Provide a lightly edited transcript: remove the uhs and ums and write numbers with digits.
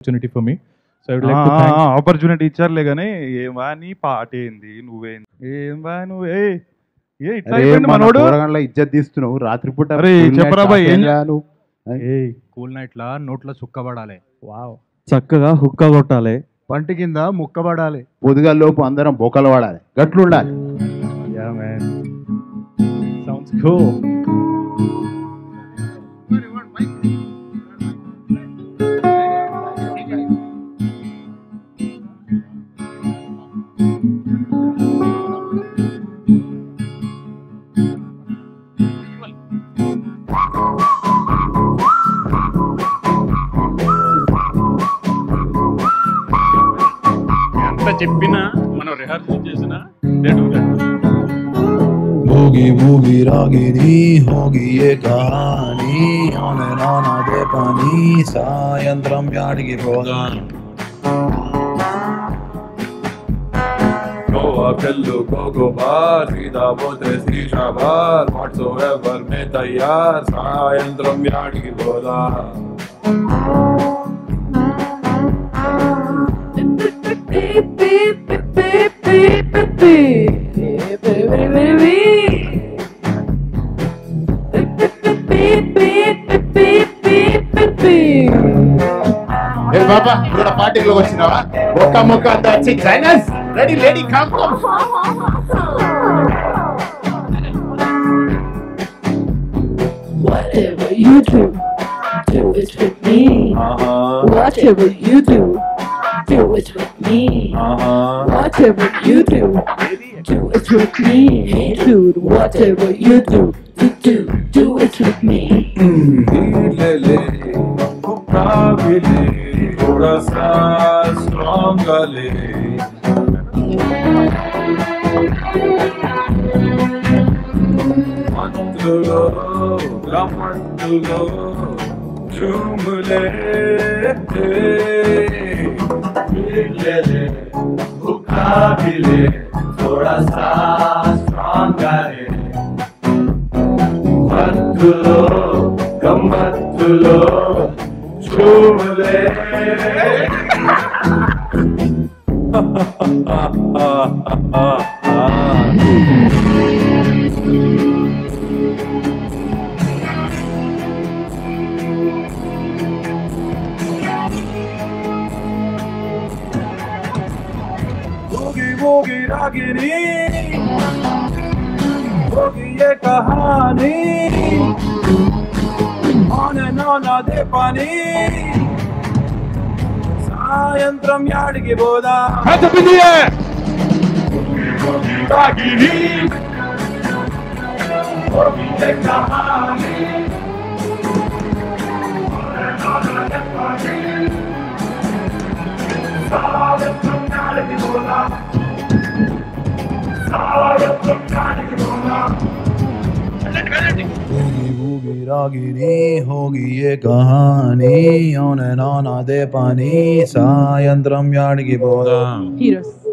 opportunity for me. So I would like to thank. Opportunity ఇచ్చారులే కానీ ఏమా నీ పాట ఏంది నువ్వేంది ఏమా నువ్వే ఏ ఇట్లా అయిపోయింది మనోడు ఇజ్జత్ తీస్తున్నావు రాత్రిపూట. అరే చెప్పరా బాయ్ ఏం కూల్ నైట్ లా నోట్లో చుక్కబడాలి. వావ్, చక్కగా హుక్క కొట్టాలి, పంటి కింద ముక్కబడాలి, పొద్దుగాల లోపు అందరం బొక్కలు పడాలి, గట్లుండాలి. yeah man, sounds cool. చెప్పినా మనం రిహార్సల్ చేసినా बूगी बूगी रागिनी होगी ये कहानी आने नाना दे पानी सायंत्रम याडिगी పోదా గోవా కల్లు గోగో బార్ సీదా పోతే శ్రీషా బార్ వాట్సోఎవర్ మే తయార్ సాయంత్రం యాడికి పోదా బాబా ఇక్కడ పార్టీలోకి వచ్చినావా? ఒక్క ముక్క అంతా వచ్చి జైనస్ ready lady come come. Whatever you do, do it with me. Whatever you do, do it with me. Whatever you do, do it with me. Hey dude, whatever you do it with me. ले ले काबिले थोड़ा सा strong ले मंतुलो गमंतुलो झूम ले ले काबिले थोड़ा सा स्ट्रॉन्ग ले मंतुलो गमंतुलो झूम ले होगी होगी रागिनी होगी ये कहानी आने नाना दे पानी సాయంత్రం యాడికి పోదా రాగిని रागिनी होगी ये कहानी ओने नाना दे पानी सायंत्रम याडिगी పోదా. Heroes.